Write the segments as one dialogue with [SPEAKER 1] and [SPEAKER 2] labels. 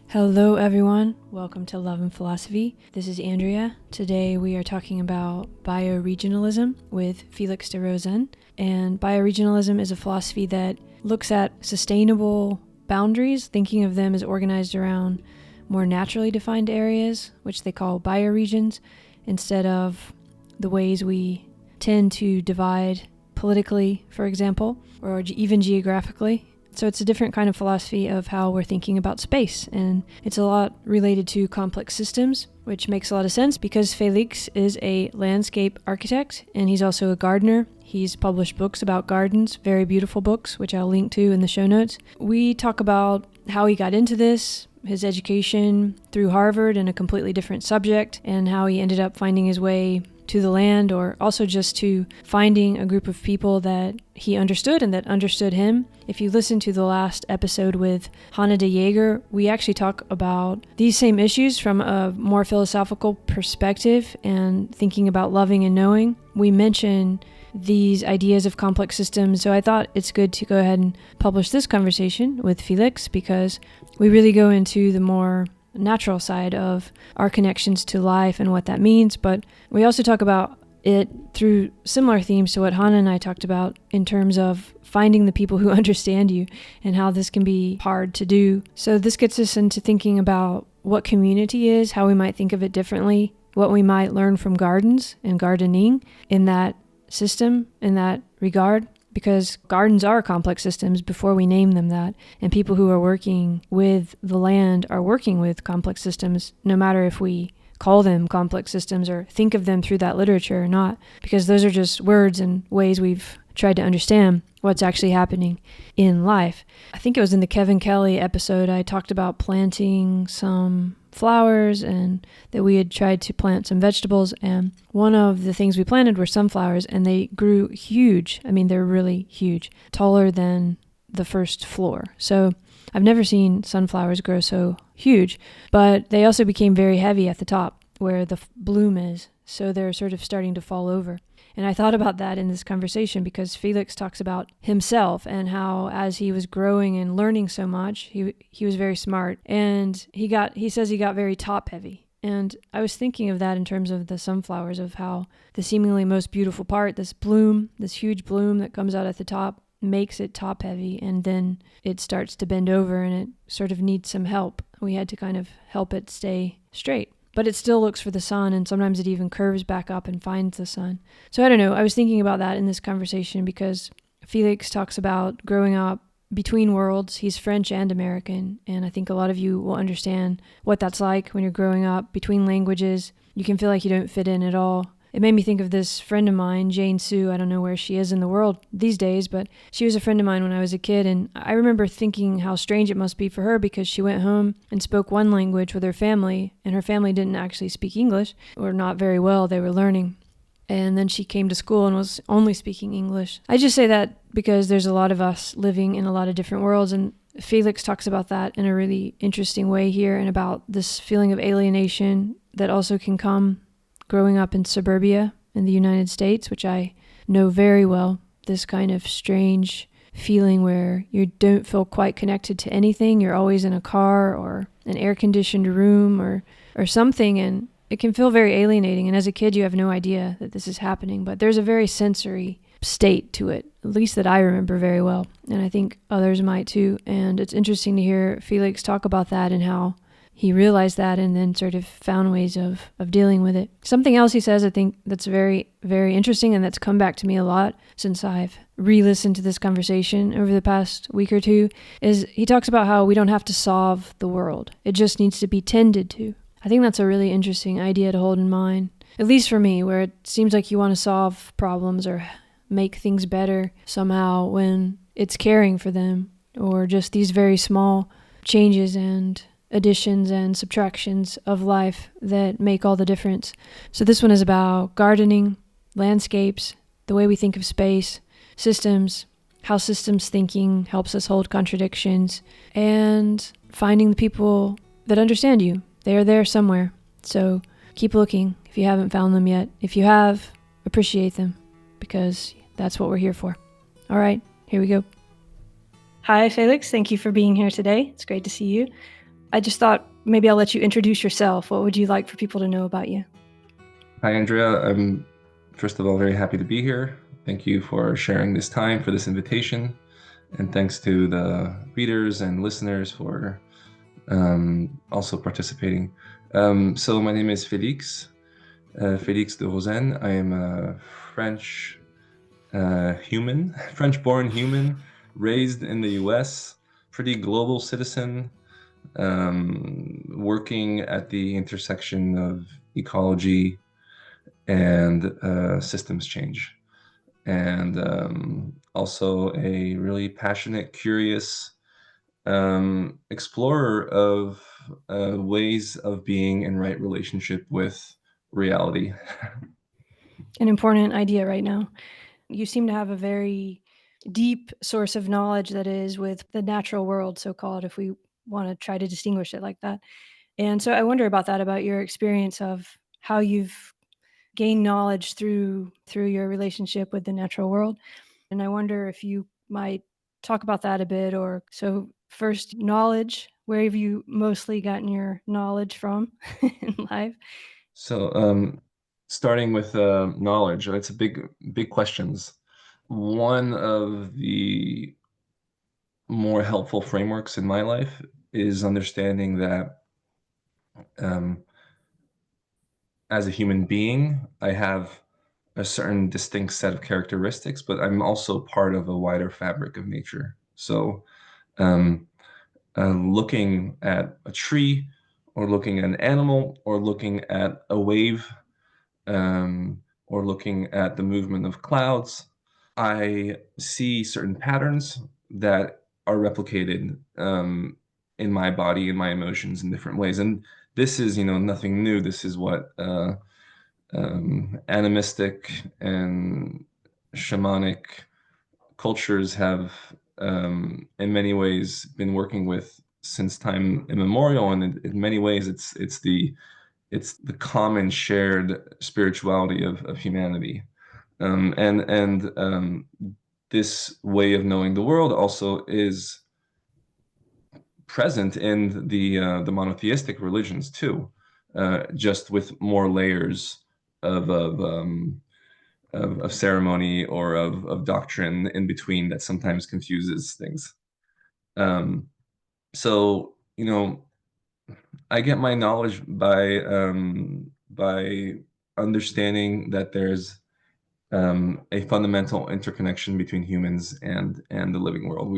[SPEAKER 1] Hello everyone, welcome to Love and Philosophy. This is Andrea. Today we are talking about bioregionalism with Félix de Rosen. And bioregionalism is a philosophy that looks at sustainable boundaries, thinking of them as organized around more naturally defined areas, which they call bioregions, instead of the ways we tend to divide politically, for example, or even geographically. So it's a different kind of philosophy of how we're thinking about space, and it's a lot related to complex systems, which makes a lot of sense because Felix is a landscape architect and he's also a gardener. He's published books about gardens, very beautiful books, which I'll link to in the show notes. We talk about how he got into this, his education through Harvard in a completely different subject, and how he ended up finding his way to the land, or also just to finding a group of people that he understood and that understood him. If you listen to the last episode with Hanna de Jager, we actually talk about these same issues from a more philosophical perspective and thinking about loving and knowing. We mention these ideas of complex systems, so I thought it's good to go ahead and publish this conversation with Felix because we really go into the more natural side of our connections to life and what that means, but we also talk about it through similar themes to what Hannah and I talked about in terms of finding the people who understand you and how this can be hard to do. So this gets us into thinking about what community is, how we might think of it differently, what we might learn from gardens and gardening in that system, in that regard. Because gardens are complex systems before we name them that, and people who are working with the land are working with complex systems, no matter if we call them complex systems or think of them through that literature or not, because those are just words and ways we've tried to understand what's actually happening in life. I think it was in the Kevin Kelly episode I talked about planting some flowers and that we had tried to plant some vegetables, and one of the things we planted were sunflowers, and they grew huge. I mean, they're really huge, taller than the first floor. So I've never seen sunflowers grow so huge, but they also became very heavy at the top where the bloom is. So they're sort of starting to fall over. And I thought about that in this conversation because Felix talks about himself and how as he was growing and learning so much, he was very smart. And he says he got very top heavy. And I was thinking of that in terms of the sunflowers, of how the seemingly most beautiful part, this bloom, this huge bloom that comes out at the top, makes it top heavy, and then it starts to bend over and it sort of needs some help. We had to kind of help it stay straight. But it still looks for the sun, and sometimes it even curves back up and finds the sun. So I don't know, I was thinking about that in this conversation because Felix talks about growing up between worlds. He's French and American, and I think a lot of you will understand what that's like when you're growing up between languages. You can feel like you don't fit in at all. It made me think of this friend of mine, Jane Sue. I don't know where she is in the world these days, but she was a friend of mine when I was a kid, and I remember thinking how strange it must be for her because she went home and spoke one language with her family, and her family didn't actually speak English, or not very well. They were learning. And then she came to school and was only speaking English. I just say that because there's a lot of us living in a lot of different worlds, and Felix talks about that in a really interesting way here, and about this feeling of alienation that also can come growing up in suburbia in the United States, which I know very well, this kind of strange feeling where you don't feel quite connected to anything. You're always in a car or an air-conditioned room or something, and it can feel very alienating. And as a kid, you have no idea that this is happening, but there's a very sensory state to it, at least that I remember very well, and I think others might too. And it's interesting to hear Felix talk about that and how he realized that and then sort of found ways of dealing with it. Something else he says, I think, that's very, very interesting and that's come back to me a lot since I've re-listened to this conversation over the past week or two, is he talks about how we don't have to solve the world. It just needs to be tended to. I think that's a really interesting idea to hold in mind, at least for me, where it seems like you want to solve problems or make things better somehow when it's caring for them, or just these very small changes and additions and subtractions of life that make all the difference. So this one is about gardening, landscapes, the way we think of space, systems, how systems thinking helps us hold contradictions, and finding the people that understand you. They are there somewhere. So keep looking if you haven't found them yet. If you have, appreciate them, because that's what we're here for. All right, here we go. Hi, Felix. Thank you for being here today. It's great to see you. I just thought maybe I'll let you introduce yourself. What would you like for people to know about you?
[SPEAKER 2] Hi, Andrea. I'm first of all very happy to be here. Thank you for sharing this time for this invitation. And thanks to the readers and listeners for also participating. So, my name is Félix, Félix de Rosen. I am a French human, French born human, raised in the US, pretty global citizen, working at the intersection of ecology and systems change. And also a really passionate, curious explorer of ways of being in right relationship with reality.
[SPEAKER 1] An important idea right now. You seem to have a very deep source of knowledge that is with the natural world, so called, if we want to try to distinguish it like that. And so I wonder about that, about your experience of how you've gained knowledge through your relationship with the natural world. And I wonder if you might talk about that a bit. Or so first, knowledge. Where have you mostly gotten your knowledge from in life?
[SPEAKER 2] So, starting with knowledge, it's a big questions. One of the more helpful frameworks in my life is understanding that um, as a human being, I have a certain distinct set of characteristics, but I'm also part of a wider fabric of nature. So, um, looking at a tree, or looking at an animal, or looking at a wave, or looking at the movement of clouds, I see certain patterns that are replicated in my body, in my emotions, in different ways. And this is, nothing new. This is what animistic and shamanic cultures have, in many ways, been working with since time immemorial. And in many ways, it's the common shared spirituality of humanity. And this way of knowing the world also is present in the monotheistic religions too, just with more layers of of, um, of ceremony or of doctrine in between that sometimes confuses things. Um, so I get my knowledge by understanding that there's a fundamental interconnection between humans and the living world.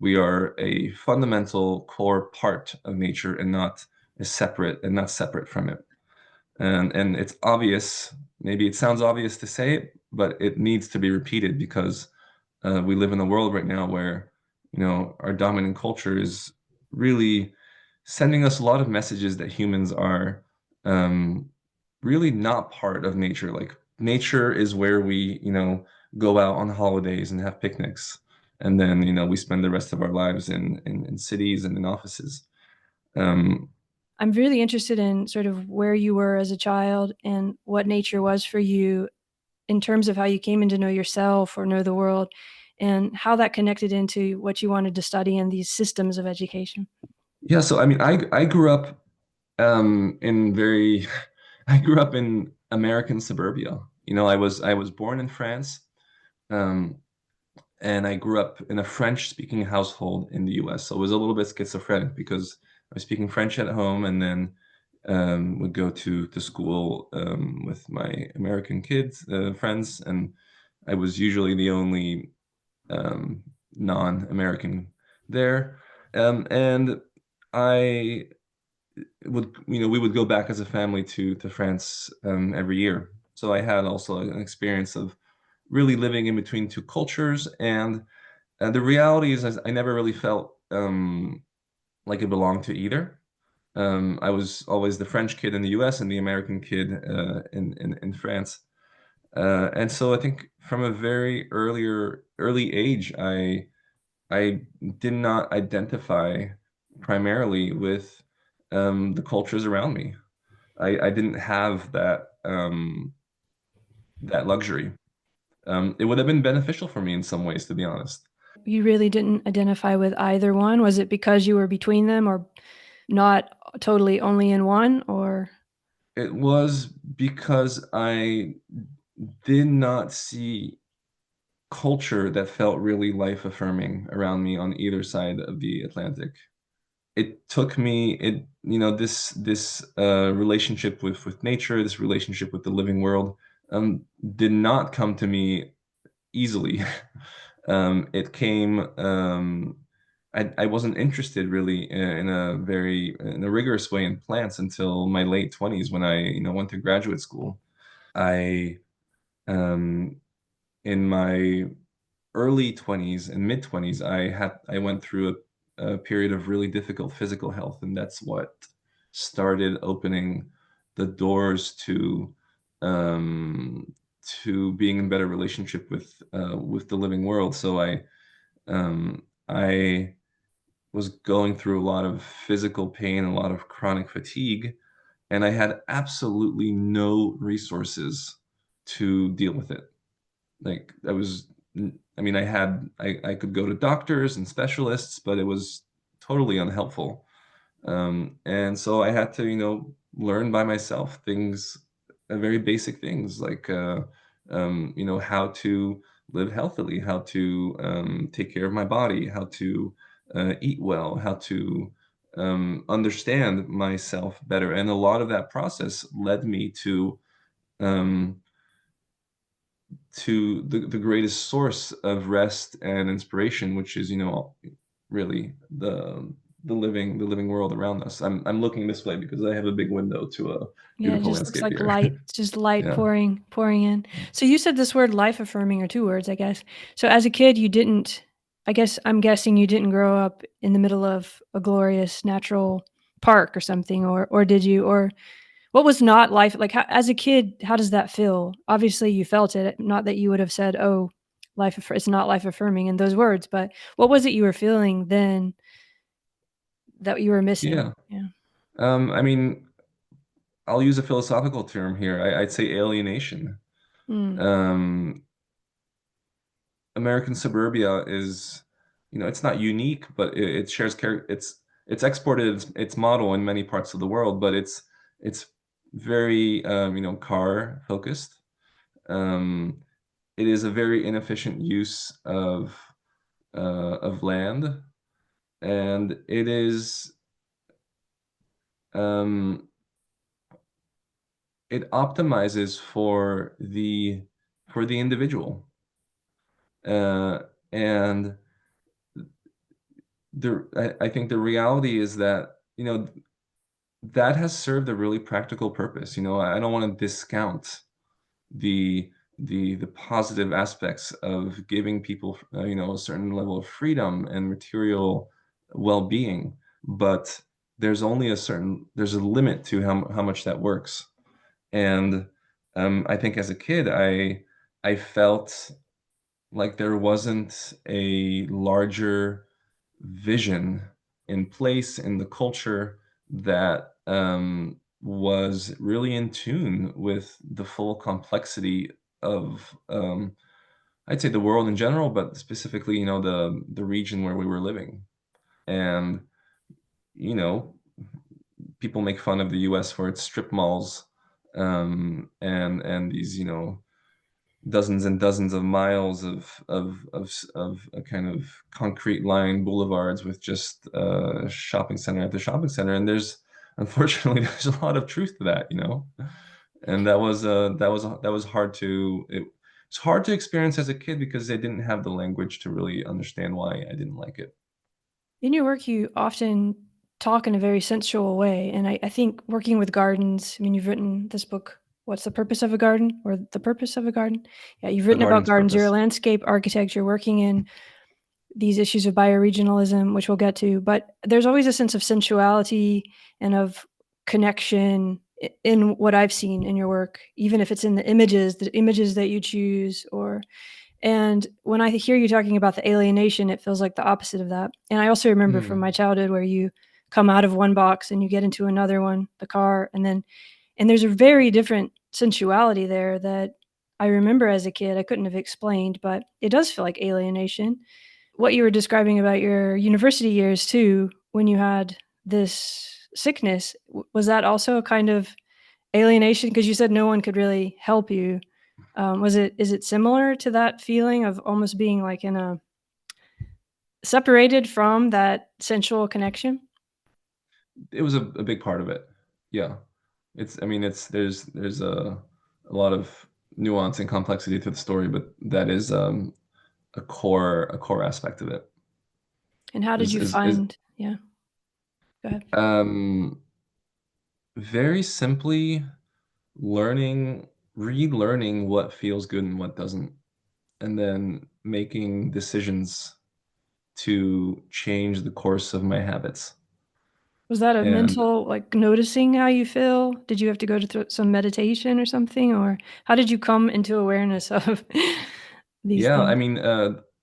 [SPEAKER 2] We are a fundamental core part of nature and not separate from it. And it's obvious. Maybe it sounds obvious to say it, but it needs to be repeated because we live in a world right now where our dominant culture is really sending us a lot of messages that humans are um, really not part of nature. Like nature is where we, go out on holidays and have picnics, and then we spend the rest of our lives in cities and in offices. Um,
[SPEAKER 1] I'm really interested in sort of where you were as a child and what nature was for you in terms of how you came in to know yourself or know the world, and how that connected into what you wanted to study in these systems of education.
[SPEAKER 2] yeah, so I mean, I grew up in very, I grew up in American suburbia. I was born in France. Um, and I grew up in a French-speaking household in the US. So it was a little bit schizophrenic because I was speaking French at home and then would go to school with my American kids, friends, and I was usually the only um, non-American there. And I we would go back as a family to France every year. So I had also an experience of really living in between two cultures. And the reality is, I never really felt like it belonged to either. I was always the French kid in the US and the American kid in France. And so I think from a very early age, I did not identify primarily with the cultures around me. I didn't have that luxury. It would have been beneficial for me in some ways, to be honest.
[SPEAKER 1] You really didn't identify with either one. Was it because you were between them, or not totally only in one, or?
[SPEAKER 2] It was because I did not see culture that felt really life affirming around me on either side of the Atlantic. It took me this relationship with nature, this relationship with the living world, did not come to me easily. It came, I wasn't interested really in a rigorous way in plants until my late 20s when I, went to graduate school. I, um, in my early 20s and mid 20s, I went through a period of really difficult physical health, and that's what started opening the doors um, to being in better relationship with the living world. So I was going through a lot of physical pain, a lot of chronic fatigue, and I had absolutely no resources to deal with it. Like I mean, I could go to doctors and specialists, but it was totally unhelpful. And so I had to, learn by myself things, very basic things like, how to live healthily, how to take care of my body, how to eat well, how to understand myself better. And a lot of that process led me um, to the greatest source of rest and inspiration, which is, really the living world around us. I'm looking this way because I have a big window to a
[SPEAKER 1] Yeah, it
[SPEAKER 2] beautiful
[SPEAKER 1] just looks
[SPEAKER 2] landscape
[SPEAKER 1] like
[SPEAKER 2] here.
[SPEAKER 1] light. It's just light
[SPEAKER 2] Yeah.
[SPEAKER 1] pouring in. So you said this word life affirming, or two words, I guess. So as a kid, you didn't, I guess I'm guessing you didn't grow up in the middle of a glorious natural park or something, or did you? Or what was not life like as a kid, how does that feel? Obviously you felt it, not that you would have said, "Oh, it's not life affirming" in those words, but what was it you were feeling then that you were missing?
[SPEAKER 2] Yeah.
[SPEAKER 1] Yeah.
[SPEAKER 2] I mean, I'll use a philosophical term here. I'd say alienation.
[SPEAKER 1] Mm.
[SPEAKER 2] Um, American suburbia is, it's not unique, but it shares it's exported its model in many parts of the world, but it's very car focused. Um, it is a very inefficient use of land, and um, it optimizes for the individual, uh, and I think the reality is that that has served a really practical purpose. I don't want to discount the the positive aspects of giving people a certain level of freedom and material well-being, but there's a limit to how much that works. And I think as a kid I felt like there wasn't a larger vision in place in the culture that was really in tune with the full complexity of I'd say the world in general, but specifically, the region where we were living. And you know, people make fun of the U.S. for its strip malls, and these dozens and dozens of miles of a kind of concrete lined boulevards with just shopping center after shopping center. And there's unfortunately there's a lot of truth to that. And that was hard it's hard to experience as a kid because I didn't have the language to really understand why I didn't like it.
[SPEAKER 1] In your work, you often talk in a very sensual way, and I think working with gardens, I mean, you've written this book, What's the Purpose of a Garden? Or The Purpose of a Garden? Yeah, you've
[SPEAKER 2] A
[SPEAKER 1] written about
[SPEAKER 2] garden's
[SPEAKER 1] gardens. You're a
[SPEAKER 2] purpose.
[SPEAKER 1] landscape architect. You're working in these issues of bioregionalism, which we'll get to, but there's always a sense of sensuality and of connection in what I've seen in your work, even if it's in the images that you choose, or and when I hear you talking about the alienation, it feels like the opposite of that. And I also remember from
[SPEAKER 2] Hmm.
[SPEAKER 1] my childhood where you come out of one box and you get into another one, the car, and there's a very different sensuality there that I remember as a kid. I couldn't have explained, but it does feel like alienation. What you were describing about your university years too, when you had this sickness, was that also a kind of alienation? Because you said no one could really help you. Is it similar to that feeling of almost being like in a separated from that sensual connection?
[SPEAKER 2] It was a big part of it. Yeah. I mean, there's a lot of nuance and complexity to the story, but that is a core aspect of it.
[SPEAKER 1] And how did you
[SPEAKER 2] Is
[SPEAKER 1] find? Yeah, go ahead.
[SPEAKER 2] um very simply relearning what feels good and what doesn't, and then making decisions to change the course of my habits.
[SPEAKER 1] Was that a
[SPEAKER 2] And
[SPEAKER 1] mental, like, noticing how you feel? Did you have to go to some meditation or something, or how did you come into awareness of these
[SPEAKER 2] yeah, I
[SPEAKER 1] things?
[SPEAKER 2] mean,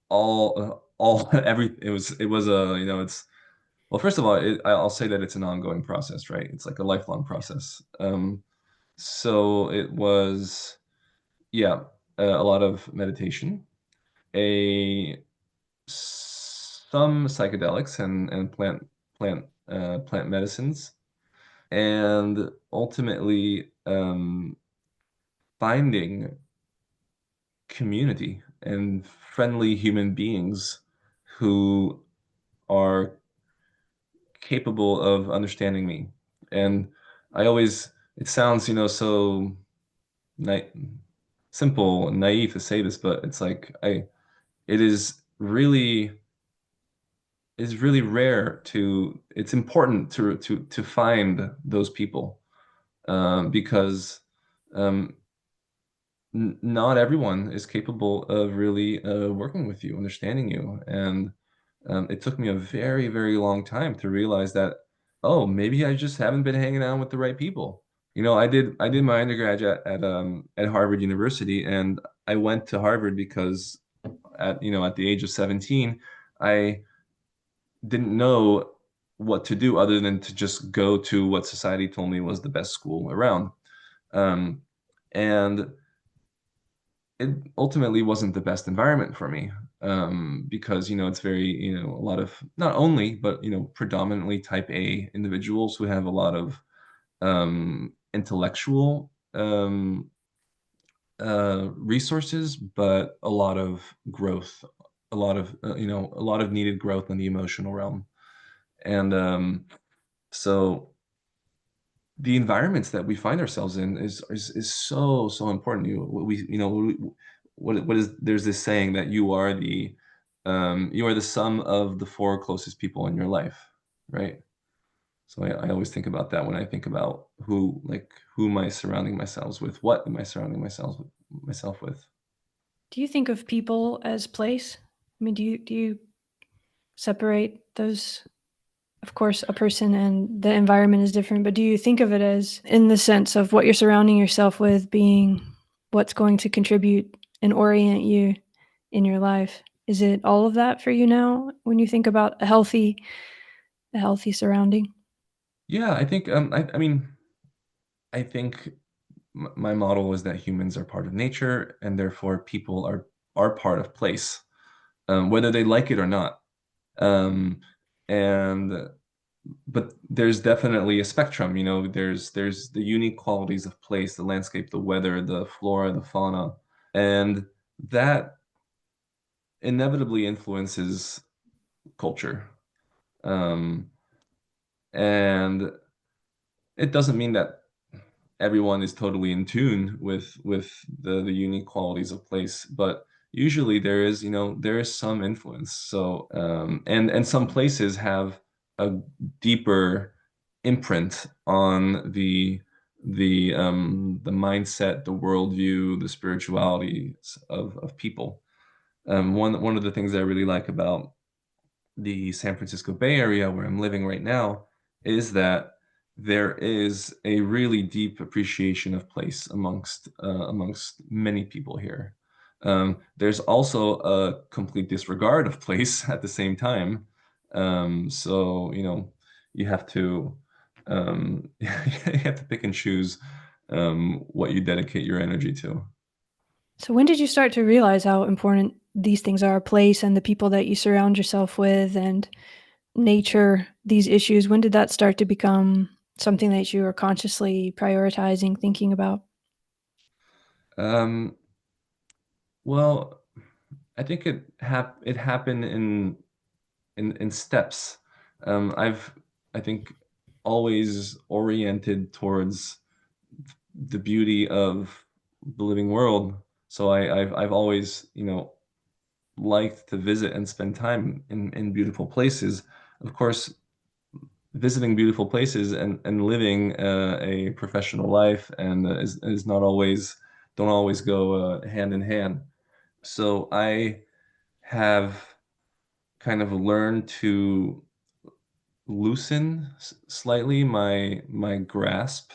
[SPEAKER 2] all it was a, you know, it's well, first of all, I'll say that it's an ongoing process, right? It's like a lifelong process. So it was, yeah, a lot of meditation, a some psychedelics and plant medicines, and ultimately finding community and friendly human beings who are capable of understanding me. And it sounds, so na- simple and naive to say this, but it's like it is really rare it's important to find those people, because um, not everyone is capable of really working with you, understanding you. And it took me a very, very long time to realize that, oh, maybe I just haven't been hanging out with the right people. I did my undergrad at Harvard University, and I went to Harvard because at the age of 17, I didn't know what to do other than to just go to what society told me was the best school around. Um, and it ultimately wasn't the best environment for me, because it's very, a lot of, not only, but predominantly type A individuals who have a lot of intellectual resources, but a lot of growth, a lot of needed growth in the emotional realm. And so the environments that we find ourselves in is so important. What is there's this saying that you are the sum of the four closest people in your life, right? So I always think about that when I think about who am I surrounding myself with? What am I surrounding myself with?
[SPEAKER 1] Do you think of people as place? I mean, do you separate those? Of course, a person and the environment is different, but do you think of it as in the sense of what you're surrounding yourself with being what's going to contribute and orient you in your life? Is it all of that for you now when you think about a healthy surrounding?
[SPEAKER 2] Yeah, I mean, I think my model is that humans are part of nature, and therefore people are part of place, whether they like it or not. Um, and but there's definitely a spectrum. There's the unique qualities of place, the landscape, the weather, the flora, the fauna, and that inevitably influences culture. Um, and it doesn't mean that everyone is totally in tune with the unique qualities of place, but usually there is some influence. So and some places have a deeper imprint on the mindset, the worldview, the spirituality of people. One of the things I really like about the San Francisco Bay Area, where I'm living right now, is that there is a really deep appreciation of place amongst many people here. There's also a complete disregard of place at the same time. So you have to you have to pick and choose what you dedicate your energy to.
[SPEAKER 1] So when did you start to realize how important these things are, place and the people that you surround yourself with, and nature, these issues, when did that start to become something that you were consciously prioritizing, thinking about?
[SPEAKER 2] Um, well, I think it happened in steps. I've I think always oriented towards the beauty of the living world. So I've always, liked to visit and spend time in beautiful places. Of course, visiting beautiful places and living a professional life and is not always don't always go hand in hand. So I have kind of learned to loosen slightly my grasp,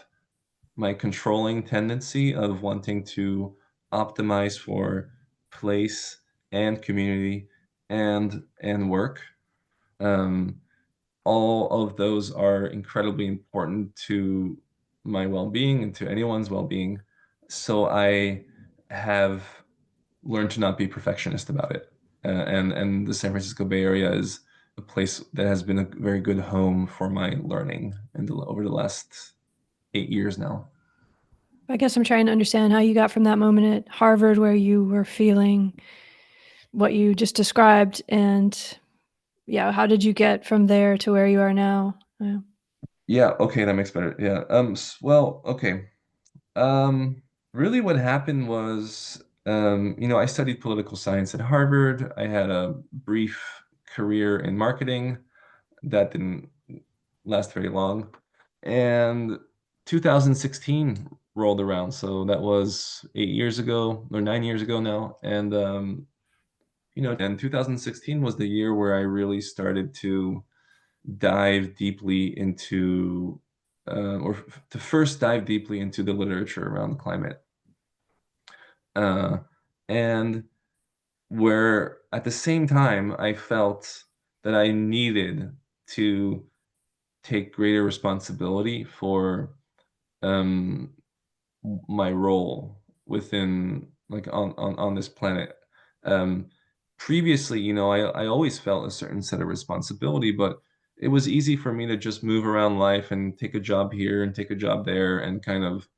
[SPEAKER 2] my controlling tendency of wanting to optimize for place and community and work. Um, all of those are incredibly important to my well-being and to anyone's well-being. So I have learned to not be perfectionist about it. And the San Francisco Bay Area is a place that has been a very good home for my learning over the last 8 years now.
[SPEAKER 1] I guess I'm trying to understand how you got from that moment at Harvard where you were feeling what you just described, and yeah, how did you get from there to where you are now?
[SPEAKER 2] Yeah, okay, that makes better. Yeah. Well, okay. Um, Really what happened was, I studied political science at Harvard. I had a brief career in marketing that didn't last very long. And 2016 rolled around, so that was 8 years ago or 9 years ago now. And 2016 was the year where I really started to dive deeply into, or to first dive deeply into the literature around climate. Uh, and where at the same time, I felt that I needed to take greater responsibility for um, my role within, like, on this planet. Um, Previously, I always felt a certain set of responsibility, but it was easy for me to just move around life and take a job here and take a job there and kind of,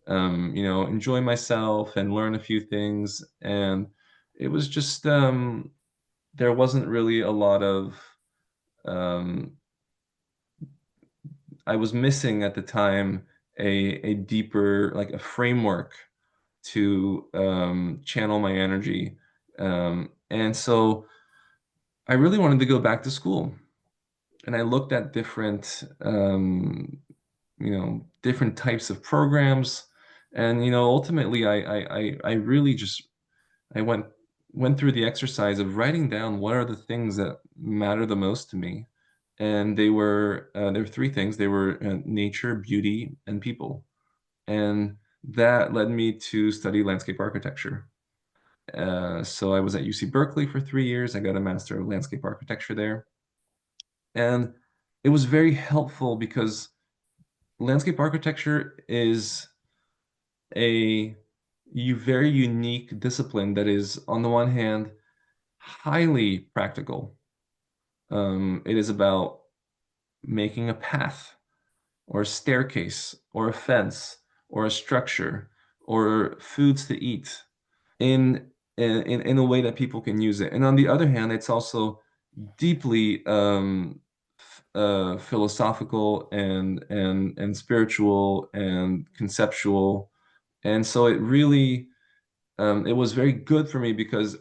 [SPEAKER 2] enjoy myself and learn a few things. And it was just, there wasn't really a lot of, um, I was missing at the time a deeper, like a framework to channel my energy. And so I really wanted to go back to school. And I looked at different types of programs. And, ultimately, I really just I went through the exercise of writing down what are the things that matter the most to me. And there were three things. They were nature, beauty, and people. And that led me to study landscape architecture. So I was at UC Berkeley for 3 years. I got a Master of Landscape Architecture there. And it was very helpful because landscape architecture is a very unique discipline that is, on the one hand, highly practical. It is about making a path or a staircase or a fence or a structure or foods to eat in in a way that people can use it. And on the other hand, it's also deeply philosophical and spiritual and conceptual. And so it was very good for me because,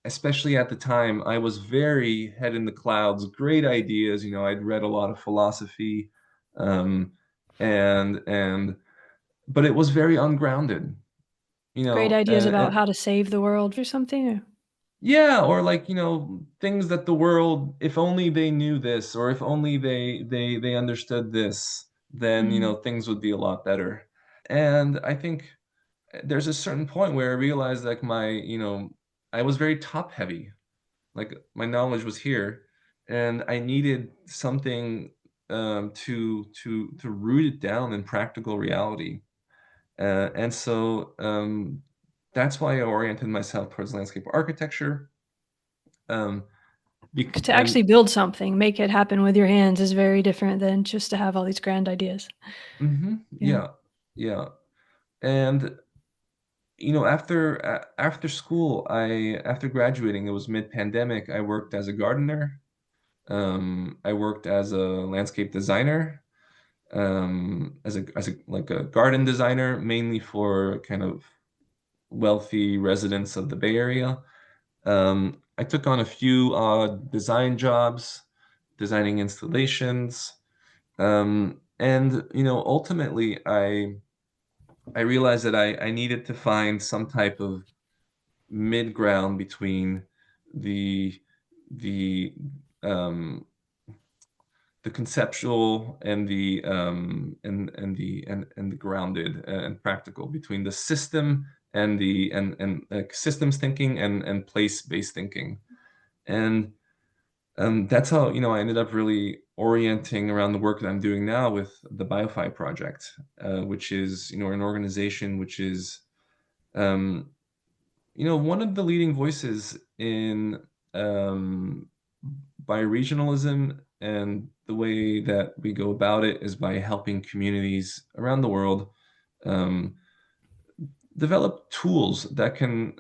[SPEAKER 2] especially at the time, I was very head in the clouds, great ideas. I'd read a lot of philosophy, um, and but it was very ungrounded.
[SPEAKER 1] Great ideas about how to save the world or something?
[SPEAKER 2] Yeah, or like, things that the world, if only they knew this, or if only they understood this, then,
[SPEAKER 1] Mm.
[SPEAKER 2] things would be a lot better. And I think there's a certain point where I realized, like, I was very top heavy. Like, my knowledge was here, and I needed something to root it down in practical reality. And so that's why I oriented myself towards landscape architecture. Um,
[SPEAKER 1] To
[SPEAKER 2] And
[SPEAKER 1] actually build something, make it happen with your hands is very different than just to have all these grand ideas. Yeah.
[SPEAKER 2] yeah, yeah. And after school, after graduating, it was mid-pandemic, I worked as a gardener. I worked as a landscape designer, as a like a garden designer, mainly for kind of wealthy residents of the Bay Area. I took on a few design jobs, designing installations, and ultimately, I realized that I needed to find some type of mid ground between the the um, the conceptual and the grounded and practical, between the system and the and systems thinking and place-based thinking. And that's how I ended up really orienting around the work that I'm doing now with the BioFi project, which is an organization which is um, one of the leading voices in um, bioregionalism, and the way that we go about it is by helping communities around the world um, develop tools that can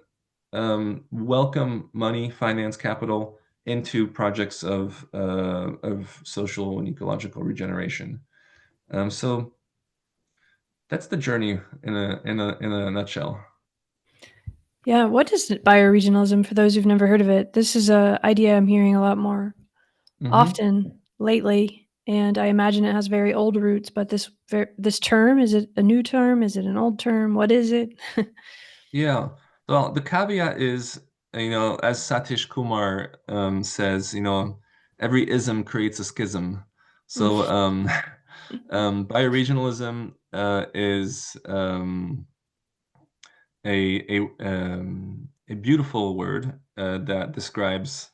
[SPEAKER 2] welcome money, finance, capital into projects of social and ecological regeneration. So that's the journey in a nutshell.
[SPEAKER 1] Yeah. What is bioregionalism for those who've never heard of it? This is a idea I'm hearing a lot more
[SPEAKER 2] Hmm.
[SPEAKER 1] often lately, and I imagine it has very old roots. But this term, is it a new term? Is it an old term? What is it?
[SPEAKER 2] Yeah. Well, the caveat is, as Satish Kumar says, every ism creates a schism. So, bioregionalism is a beautiful word that describes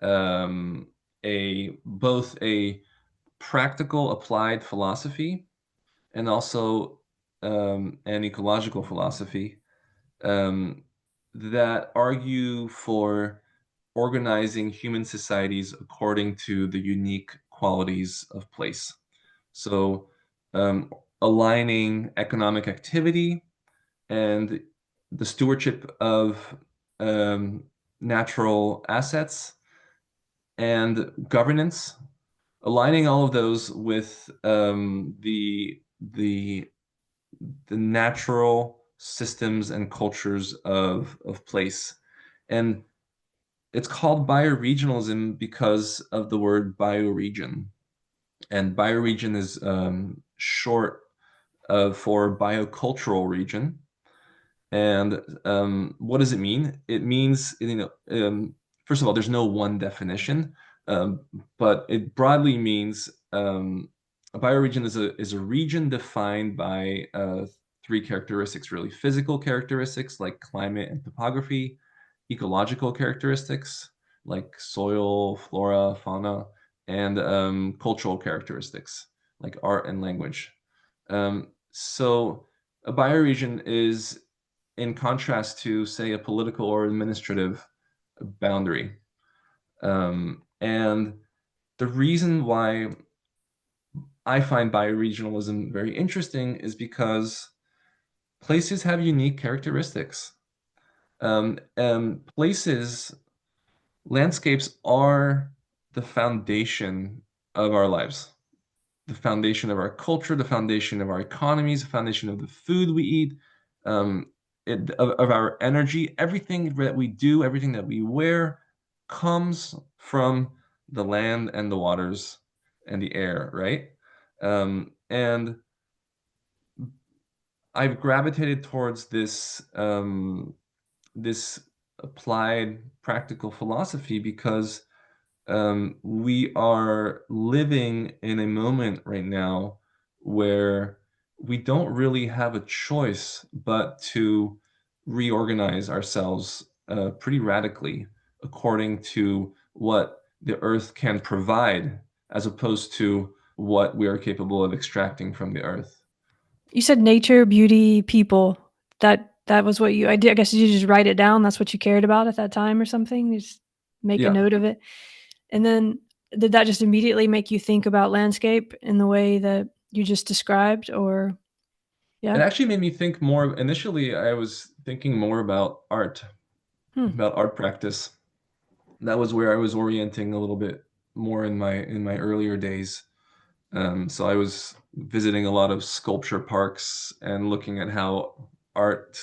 [SPEAKER 2] um, a both a practical applied philosophy and also an ecological philosophy um, that argue for organizing human societies according to the unique qualities of place. So, um, aligning economic activity and the stewardship of um, natural assets and governance, aligning all of those with the natural systems and cultures of place. And it's called bioregionalism because of the word bioregion. And bioregion is short for biocultural region. And what does it mean? It means, first of all, there's no one definition, um, but it broadly means a bioregion is a region defined by three characteristics, really: physical characteristics like climate and topography, ecological characteristics like soil, flora, fauna, and cultural characteristics like art and language. So a bioregion is in contrast to, say, a political or administrative boundary. And the reason why I find bioregionalism very interesting is because places have unique characteristics. Places, landscapes are the foundation of our lives, the foundation of our culture, the foundation of our economies, the foundation of the food we eat, um, of our energy. Everything that we do, everything that we wear comes from the land and the waters and the air, right? And I've gravitated towards this applied practical philosophy because we are living in a moment right now where we don't really have a choice but to reorganize ourselves pretty radically according to what the earth can provide, as opposed to what we are capable of extracting from the earth.
[SPEAKER 1] You said nature, beauty, people. That was what I did. I guess, did you just write it down? That's what you cared about at that time or something? You just make a
[SPEAKER 2] Yeah.
[SPEAKER 1] note of it? And then did that just immediately make you think about landscape in the way that you just described, or
[SPEAKER 2] It
[SPEAKER 1] yeah?
[SPEAKER 2] actually made me think more. Initially, I was thinking more
[SPEAKER 1] Hmm.
[SPEAKER 2] about art practice. That was where I was orienting a little bit more in my earlier days. So I was visiting a lot of sculpture parks and looking at how art,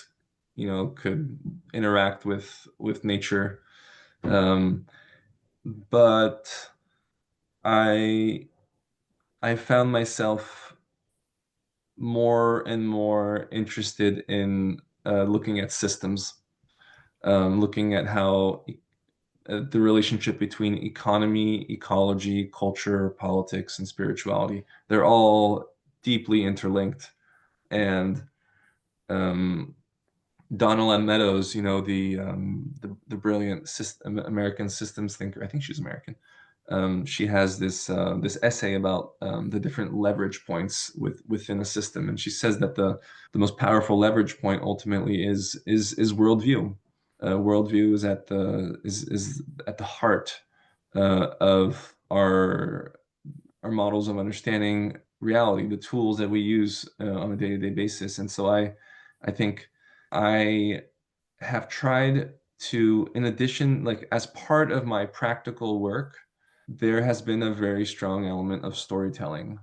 [SPEAKER 2] could interact with nature. Um, but I I found myself more and more interested in looking at systems, looking at how the relationship between economy, ecology, culture, politics, and spirituality, they're all deeply interlinked. And um, Donald M. Meadows, the brilliant American systems thinker. I think she's American. She has this essay about the different leverage points within a system, and she says that the most powerful leverage point ultimately is worldview. Worldview is at the heart of our models of understanding reality, the tools that we use on a day-to-day basis. And so I think I have tried to, in addition, like as part of my practical work, there has been a very strong element of storytelling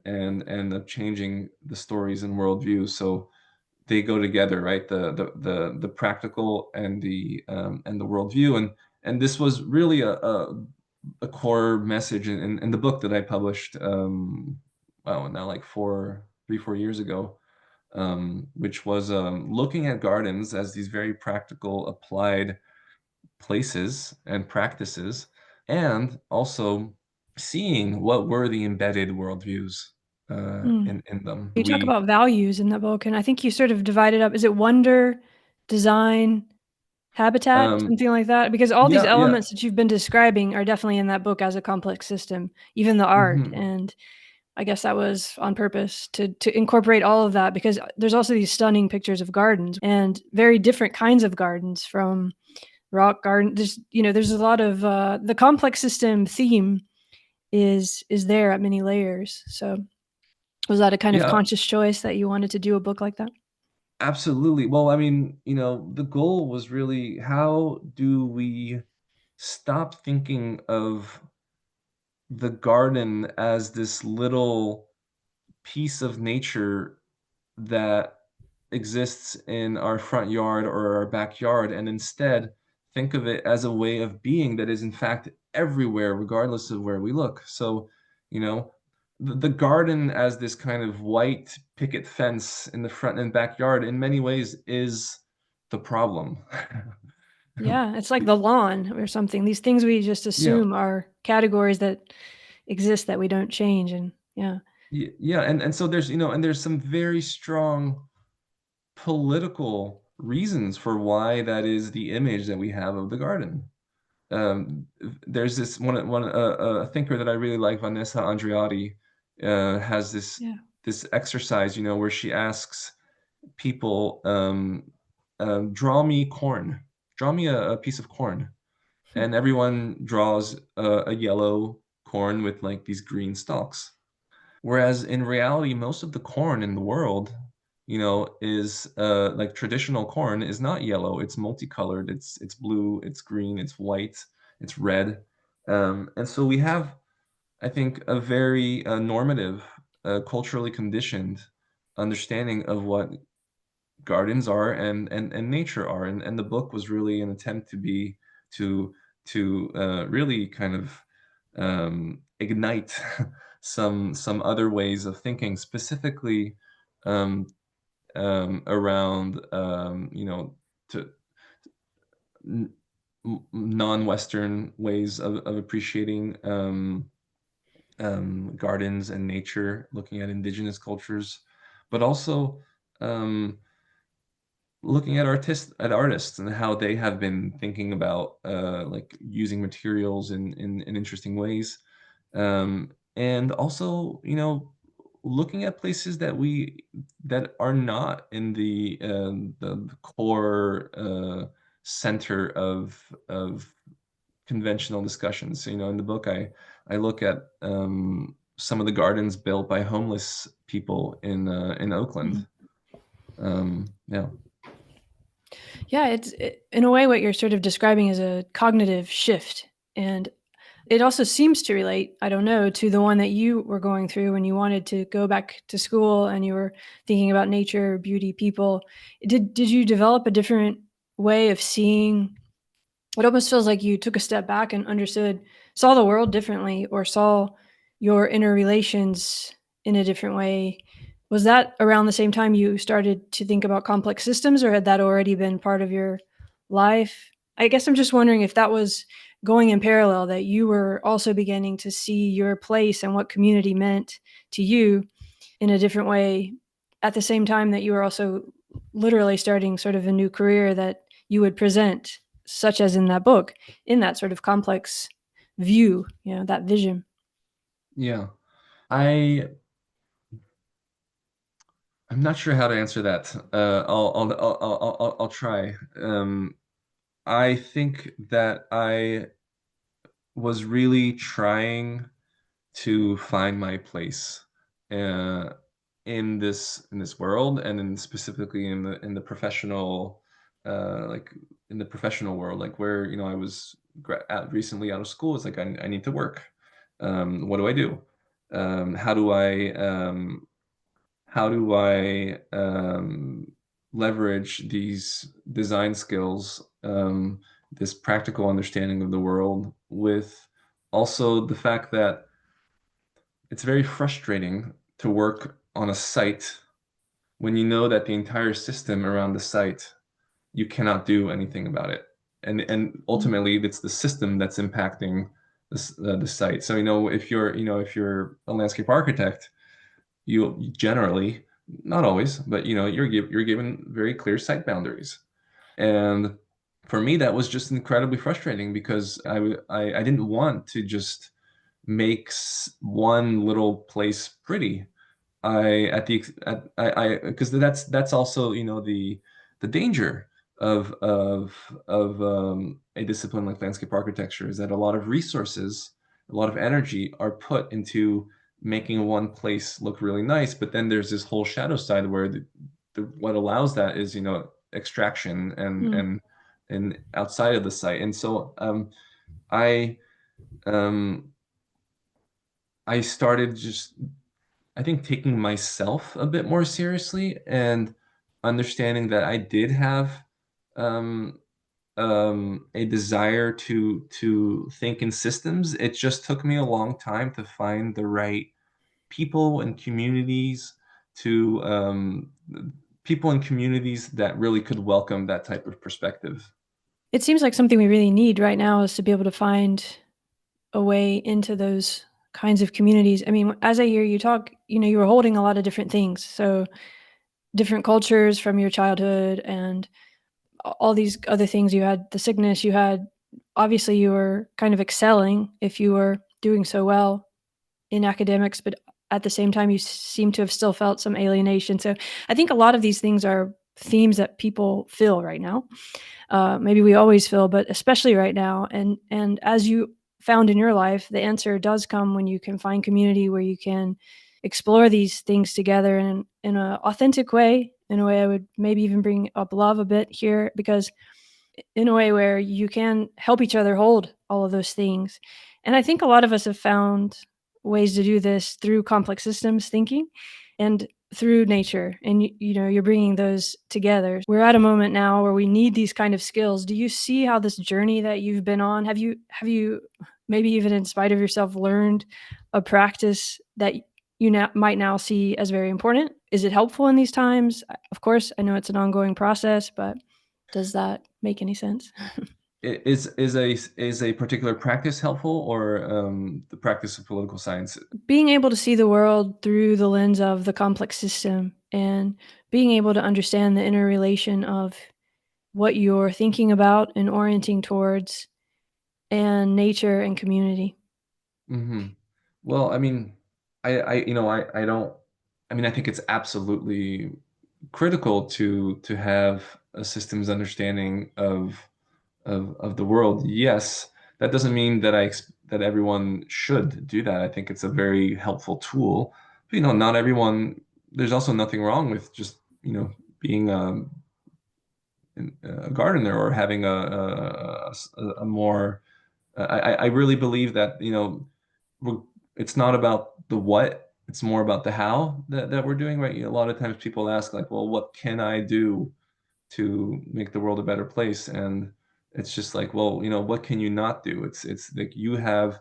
[SPEAKER 2] and of changing the stories and worldviews. So they go together, right? The practical and the worldview. And this was really a core message in the book that I published, wow, now like 4 years ago, which was looking at gardens as these very practical, applied places and practices, and also seeing what were the embedded worldviews
[SPEAKER 1] Hmm.
[SPEAKER 2] in them.
[SPEAKER 1] You talk about values in that book, and I think you sort of divided up. Is it wonder, design, habitat,
[SPEAKER 2] Um,
[SPEAKER 1] something like that? Because all these
[SPEAKER 2] yeah, yeah.
[SPEAKER 1] elements that you've been describing are definitely in that book as a complex system, even the art.
[SPEAKER 2] Hmm.
[SPEAKER 1] And I guess that was on purpose to incorporate all of that, because there's also these stunning pictures of gardens and very different kinds of gardens, from rock garden. There's a lot of the complex system theme is there at many layers. So was that a kind of
[SPEAKER 2] Yeah,
[SPEAKER 1] conscious choice that you wanted to do a book like that?
[SPEAKER 2] absolutely. Well, I mean, the goal was really, how do we stop thinking of the garden as this little piece of nature that exists in our front yard or our backyard, and instead think of it as a way of being that is in fact everywhere, regardless of where we look. So, you know, the garden as this kind of white picket fence in the front and backyard in many ways is the problem.
[SPEAKER 1] Yeah, it's like the lawn or something. These things we just
[SPEAKER 2] Yeah.
[SPEAKER 1] assume are categories that exist that we don't change, and yeah.
[SPEAKER 2] Yeah, and so there's some very strong political reasons for why that is the image that we have of the garden. There's this a thinker that I really like, Vanessa Andreotti, has
[SPEAKER 1] Yeah.
[SPEAKER 2] this exercise, where she asks people, draw me corn, draw me a piece of corn, and everyone draws a yellow corn with like these green stalks. Whereas in reality, most of the corn in the world, is like traditional corn is not yellow. It's multicolored. It's blue. It's green. It's white. It's red. And so we have, I think, a very normative, culturally conditioned understanding of what gardens are and nature are. And the book was really an attempt to really kind of ignite some other ways of thinking, specifically um, around to n- non-Western ways of appreciating gardens and nature, looking at indigenous cultures, but also um, looking at artists and how they have been thinking about like using materials in interesting ways, and also looking at places that are not in the core center of conventional discussions. In the book, I look at some of the gardens built by homeless people in Oakland. Yeah.
[SPEAKER 1] Yeah, in a way, what you're sort of describing is a cognitive shift. And it also seems to relate, I don't know, to the one that you were going through when you wanted to go back to school and you were thinking about nature, beauty, people. Did you develop a different way of seeing? It almost feels like you took a step back and saw the world differently, or saw your interrelations in a different way. Was that around the same time you started to think about complex systems, or had that already been part of your life? I guess I'm just wondering if that was going in parallel, that you were also beginning to see your place and what community meant to you in a different way at the same time that you were also literally starting sort of a new career that you would present, such as in that book, in that sort of complex view, that vision.
[SPEAKER 2] Yeah. I I'm not sure how to answer that. I'll try. I think that I was really trying to find my place uh, in this world, and specifically in the professional, like in the professional world, like where I was recently out of school. It's like I need to work. What do I do? How do I leverage these design skills, this practical understanding of the world, with also the fact that it's very frustrating to work on a site when you know that the entire system around the site, you cannot do anything about it. And ultimately, it's the system that's impacting the site. So, if you're a landscape architect, you generally, not always, but you're given very clear site boundaries. And for me, that was just incredibly frustrating, because I didn't want to just make one little place pretty. I at the at, I Because that's also the danger of a discipline like landscape architecture, is that a lot of resources, a lot of energy are put into making one place look really nice, but then there's this whole shadow side where what allows that is extraction
[SPEAKER 1] Mm.
[SPEAKER 2] and outside of the site. And so I um, I started just, I think, taking myself a bit more seriously, and understanding that I did have um, a desire to think in systems. It just took me a long time to find the right people and communities to people and communities that really could welcome that type of perspective.
[SPEAKER 1] It seems like something we really need right now is to be able to find a way into those kinds of communities. I mean, as I hear you talk, you were holding a lot of different things. So different cultures from your childhood and all these other things. You had the sickness, you had, obviously you were kind of excelling if you were doing so well in academics, but at the same time you seem to have still felt some alienation. So I think a lot of these things are themes that people feel right now. Maybe we always feel, but especially right now. And as you found in your life, the answer does come when you can find community where you can explore these things together in an authentic way, in a way I would maybe even bring up love a bit here, because in a way where you can help each other hold all of those things. And I think a lot of us have found ways to do this through complex systems thinking and through nature. And you're bringing those together. We're at a moment now where we need these kind of skills. Do you see how this journey that you've been on, have you maybe even in spite of yourself learned a practice that you might now see as very important? Is it helpful in these times? Of course, I know it's an ongoing process, but does that make any sense?
[SPEAKER 2] Is a particular practice helpful, or the practice of political science?
[SPEAKER 1] Being able to see the world through the lens of the complex system and being able to understand the interrelation of what you're thinking about and orienting towards, and nature and community.
[SPEAKER 2] Hmm. Well, I mean, I don't. I mean, I think it's absolutely critical to have a systems understanding of the world. Yes, That doesn't mean that that everyone should do that. I think it's a very helpful tool. But, not everyone. There's also nothing wrong with just being a gardener or having a more. I really believe that it's not about the what, it's more about the how that we're doing, right? A lot of times people ask like, well, what can I do to make the world a better place? And it's just like, well, what can you not do? It's like you have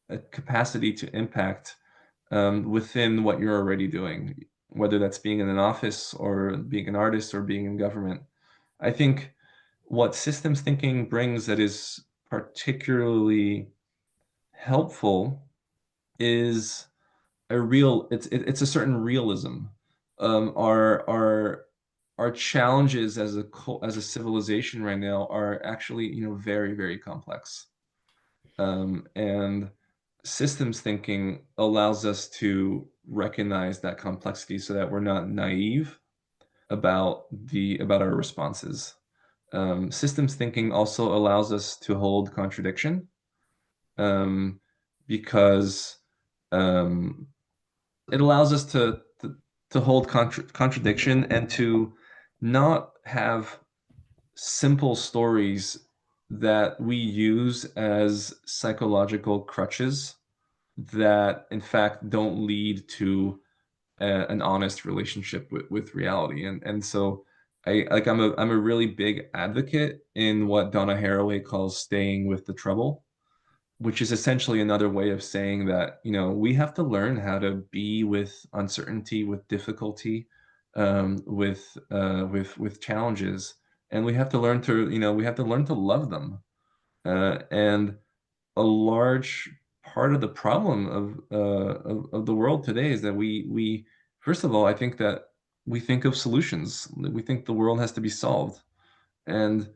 [SPEAKER 2] a capacity to impact within what you're already doing, whether that's being in an office or being an artist or being in government. I think what systems thinking brings that is particularly helpful is it's a certain realism. Our challenges as a civilization right now are actually very, very complex. And systems thinking allows us to recognize that complexity so that we're not naive about our responses. Systems thinking also allows us to hold contradiction, um, because um, it allows us to hold contradiction and to not have simple stories that we use as psychological crutches that in fact don't lead to an honest relationship with reality. And so I'm a really big advocate in what Donna Haraway calls staying with the trouble, which is essentially another way of saying that, we have to learn how to be with uncertainty, with difficulty, with challenges, and we have to learn to love them. And a large part of the problem of the world today is that we first of all, I think that we think of solutions. We think the world has to be solved. And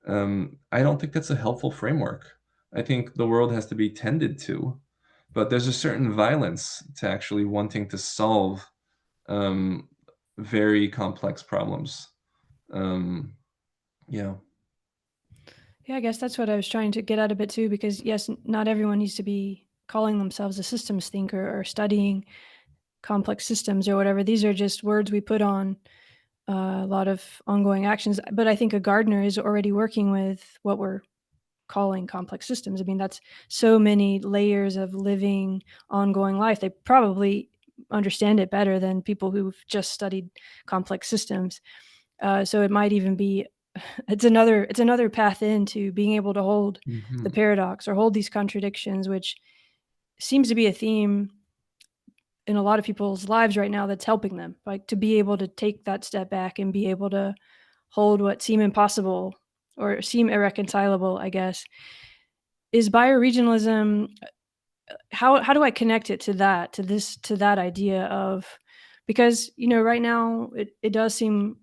[SPEAKER 2] I don't think that's a helpful framework. I think the world has to be tended to, but there's a certain violence to actually wanting to solve um, very complex problems. Um, yeah.
[SPEAKER 1] Yeah, I guess that's what I was trying to get at a bit too, because yes, not everyone needs to be calling themselves a systems thinker or studying complex systems or whatever. These are just words we put on a lot of ongoing actions. But I think a gardener is already working with what we're calling complex systems. I mean, that's so many layers of living, ongoing life. They probably understand it better than people who've just studied complex systems. So it might even be it's another path into being able to hold the
[SPEAKER 2] Mhm.
[SPEAKER 1] paradox or hold these contradictions, which seems to be a theme in a lot of people's lives right now that's helping them, like to be able to take that step back and be able to hold what seem impossible or seem irreconcilable, I guess. Is bioregionalism, how do I connect it to that idea of, because right now it does seem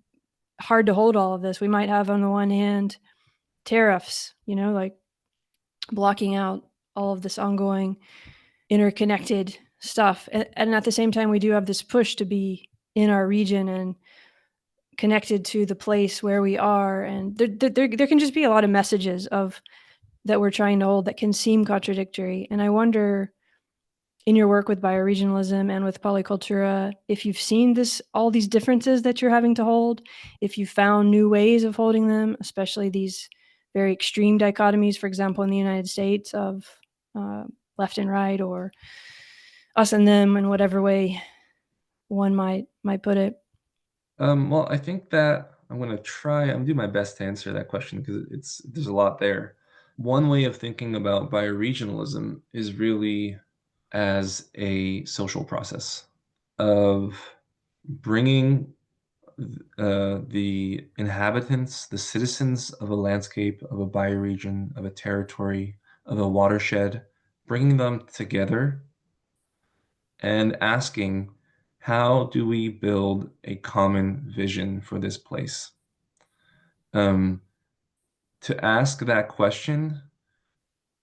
[SPEAKER 1] hard to hold all of this. We might have on the one hand tariffs, like blocking out all of this ongoing interconnected stuff. And at the same time, we do have this push to be in our region and connected to the place where we are. And there can just be a lot of messages of that we're trying to hold that can seem contradictory. And I wonder, in your work with bioregionalism and with polycultura, if you've seen all these differences that you're having to hold, if you found new ways of holding them, especially these very extreme dichotomies, for example, in the United States of uh, left and right, or us and them, in whatever way one might put it.
[SPEAKER 2] Well, I think that I'm gonna do my best to answer that question because there's a lot there. One way of thinking about bioregionalism is really as a social process of bringing the inhabitants, the citizens of a landscape, of a bioregion, of a territory, of a watershed, bringing them together and asking, how do we build a common vision for this place? Um, to ask that question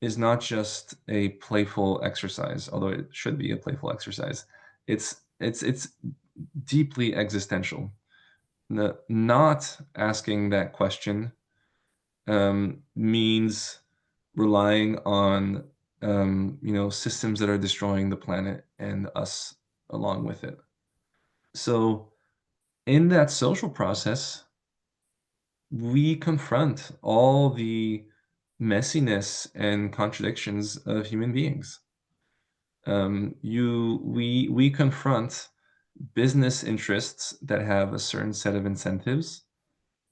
[SPEAKER 2] is not just a playful exercise, although it should be a playful exercise. It's deeply existential. Not asking that question means relying on systems that are destroying the planet and us along with it. So in that social process, we confront all the messiness and contradictions of human beings. We confront business interests that have a certain set of incentives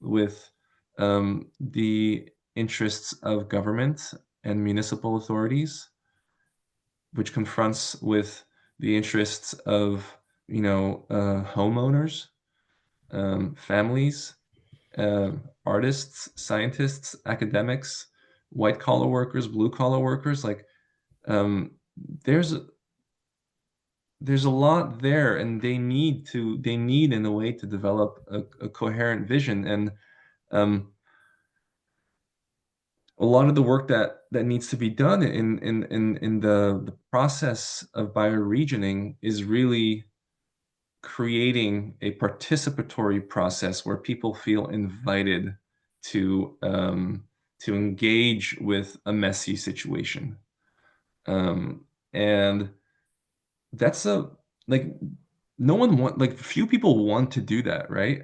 [SPEAKER 2] with the interests of government and municipal authorities, which confronts with the interests of homeowners, families, artists, scientists, academics, white collar workers, blue collar workers. Like um, there's there's a lot there, and they need in a way to develop a coherent vision. And um, a lot of the work that needs to be done in the process of bioregioning is really creating a participatory process where people feel invited to engage with a messy situation. And that's a like no one want like few people want to do that, right?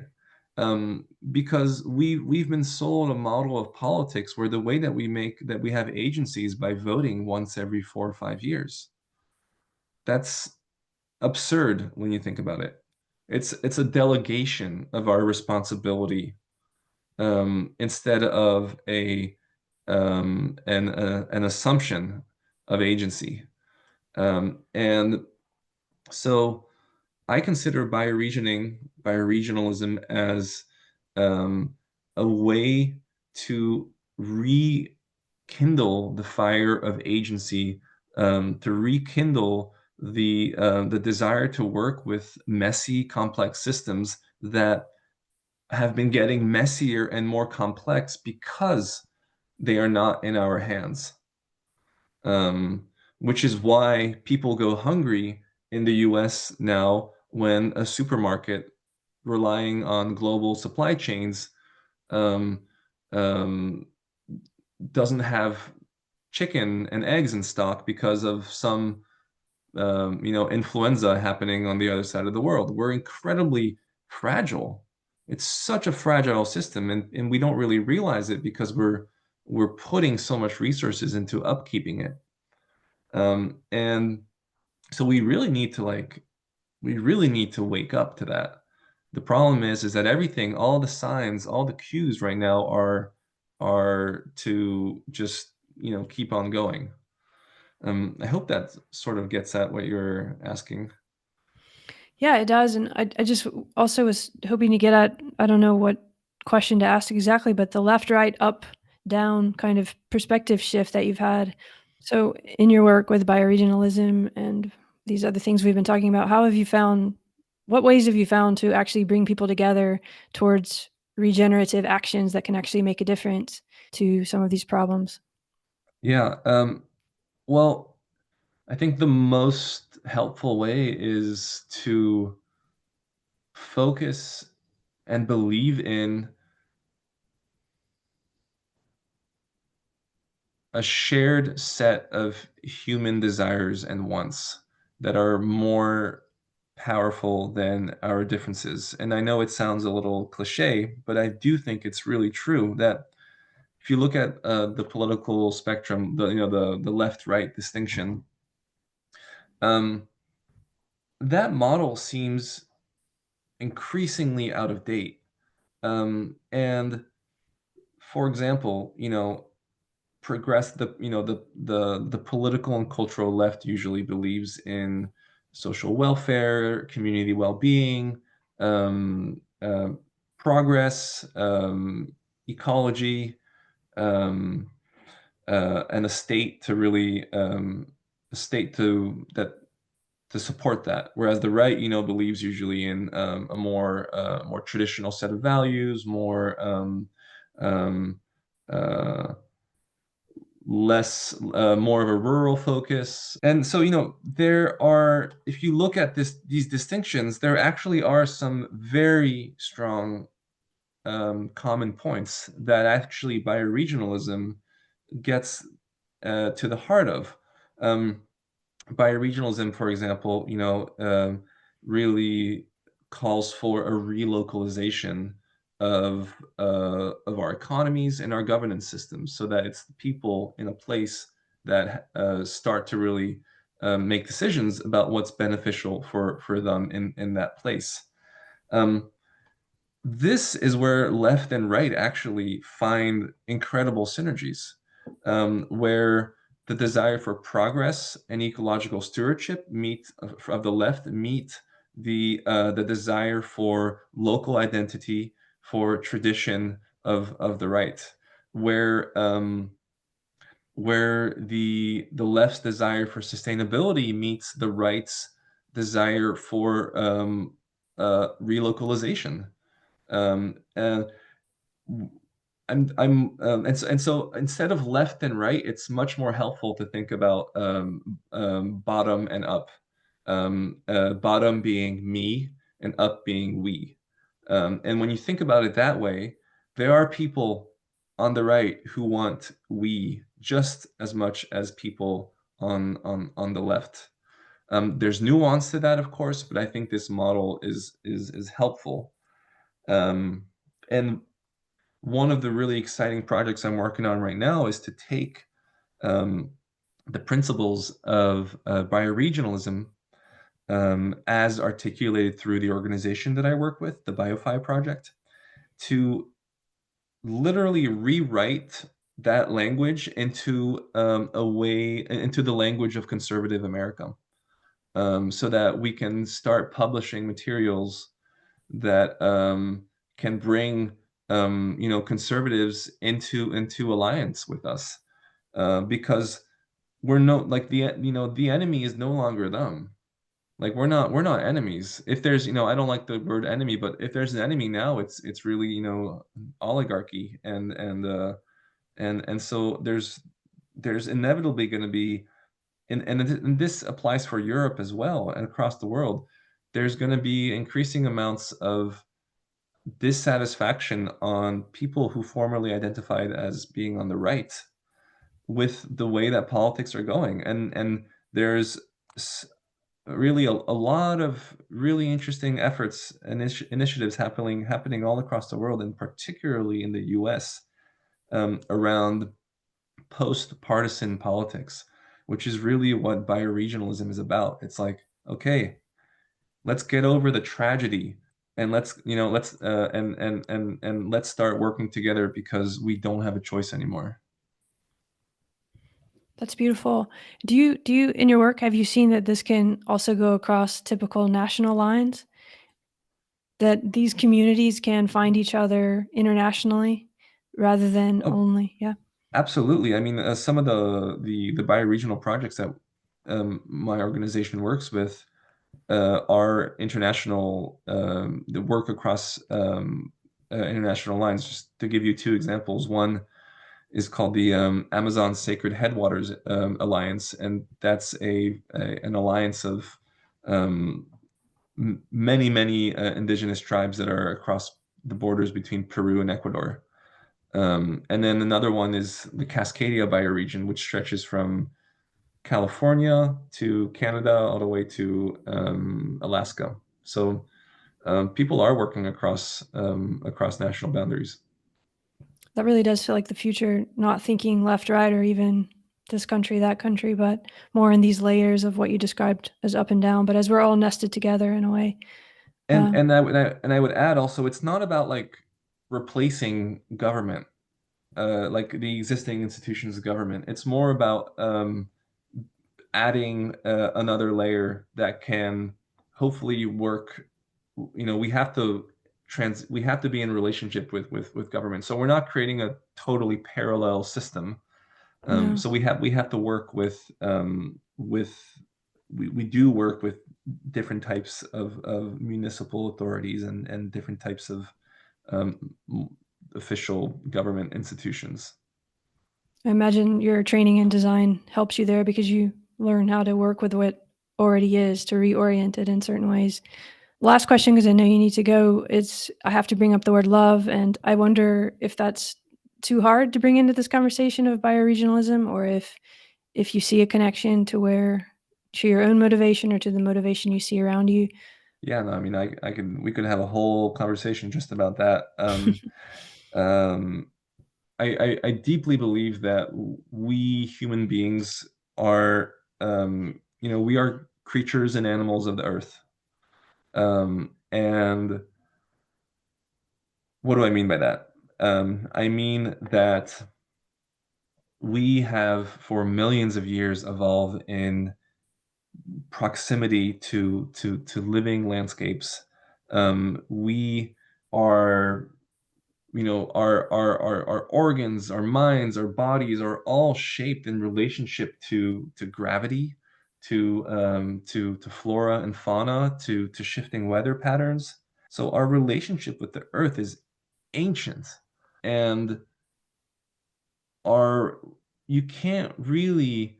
[SPEAKER 2] Because we've been sold a model of politics where the way that we have agencies by voting once every 4 or 5 years. That's absurd when you think about it. It's a delegation of our responsibility instead of an assumption of agency. And so I consider bioregionalism as a way to rekindle the fire of agency, to rekindle the desire to work with messy, complex systems that have been getting messier and more complex because they are not in our hands. Which is why people go hungry in the US now when a supermarket relying on global supply chains um, um, doesn't have chicken and eggs in stock because of some influenza happening on the other side of the world. We're incredibly fragile. It's such a fragile system, and we don't really realize it because we're putting so much resources into upkeeping it. And so we really need to wake up to that. The problem is that everything, all the signs, all the cues right now are to just, keep on going. I hope that sort of gets at what you're asking.
[SPEAKER 1] Yeah, it does. And I just also was hoping to get at, I don't know what question to ask exactly, but the left, right, up, down kind of perspective shift that you've had. So in your work with bioregionalism and these other things we've been talking about, what ways have you found to actually bring people together towards regenerative actions that can actually make a difference to some of these problems?
[SPEAKER 2] Yeah. Well, I think the most helpful way is to focus and believe in a shared set of human desires and wants that are more powerful than our differences. And I know it sounds a little cliche, but I do think it's really true that if you look at the political spectrum, the left-right distinction, um, that model seems increasingly out of date. And for example, progress the political and cultural left usually believes in social welfare, community well-being, progress, ecology, um, and a state to really a state to support that. Whereas the right, believes usually in a more traditional set of values, um, uh, more of a rural focus. And so, if you look at these distinctions, there actually are some very strong common points that actually bioregionalism gets to the heart of. Bioregionalism, for example, really calls for a relocalization of our economies and our governance systems, so that it's the people in a place that start to really make decisions about what's beneficial for them in that place. This is where left and right actually find incredible synergies, where the desire for progress and ecological stewardship meet of the left meet the desire for local identity, for tradition of the right, where the left's desire for sustainability meets the right's desire for relocalization. And so instead of left and right, it's much more helpful to think about bottom and up. Bottom being me and up being we. And when you think about it that way, there are people on the right who want we just as much as people on the left. There's nuance to that, of course, but I think this model is helpful. And one of the really exciting projects I'm working on right now is to take the principles of bioregionalism as articulated through the organization that I work with, the BioFi project, to literally rewrite that language into into the language of conservative America, so that we can start publishing materials that can bring conservatives into alliance with us, because we're no like the enemy is no longer them. Like we're not enemies. If there's I don't like the word enemy, but if there's an enemy now, it's really oligarchy, and so there's inevitably going to be, and this applies for Europe as well and across the world. There's going to be increasing amounts of dissatisfaction on people who formerly identified as being on the right with the way that politics are going, and there's really a lot of really interesting efforts and initiatives happening all across the world, and particularly in the US, around post-partisan politics, which is really what bioregionalism is about. It's like, okay, let's get over the tragedy, and let's start working together because we don't have a choice anymore.
[SPEAKER 1] That's beautiful. Do you in your work, have you seen that this can also go across typical national lines? That these communities can find each other internationally rather than
[SPEAKER 2] Oh,
[SPEAKER 1] only, yeah.
[SPEAKER 2] absolutely. I mean, some of the bioregional projects that my organization works with are international, the work across international lines. Just to give you two examples, one is called the Amazon Sacred Headwaters Alliance, and that's an alliance of many indigenous tribes that are across the borders between Peru and Ecuador. And then another one is the Cascadia bioregion, which stretches from California to Canada all the way to Alaska. So people are working across national boundaries.
[SPEAKER 1] That really does feel like the future, not thinking left, right, or even this country, that country, but more in these layers of what you described as up and down, but as we're all nested together in a way.
[SPEAKER 2] And I would add also, it's not about like replacing government, like the existing institutions of government. It's more about adding another layer that can hopefully work. We have to be in relationship with government. So we're not creating a totally parallel system.
[SPEAKER 1] No.
[SPEAKER 2] So we have to work we do work with different types of municipal authorities and different types of official government institutions.
[SPEAKER 1] I imagine your training in design helps you there because you learn how to work with what already is to reorient it in certain ways. Last question, because I know you need to go, is I have to bring up the word love, and I wonder if that's too hard to bring into this conversation of bioregionalism, or if you see a connection to your own motivation or to the motivation you see around you.
[SPEAKER 2] Yeah, no, I mean, we could have a whole conversation just about that. Um, I deeply believe that we human beings are, we are creatures and animals of the earth. And what do I mean by that? I mean that we have, for millions of years, evolved in proximity to living landscapes. We are, our organs, our minds, our bodies are all shaped in relationship to gravity, to flora and fauna, to shifting weather patterns. So our relationship with the earth is ancient, and our you can't really.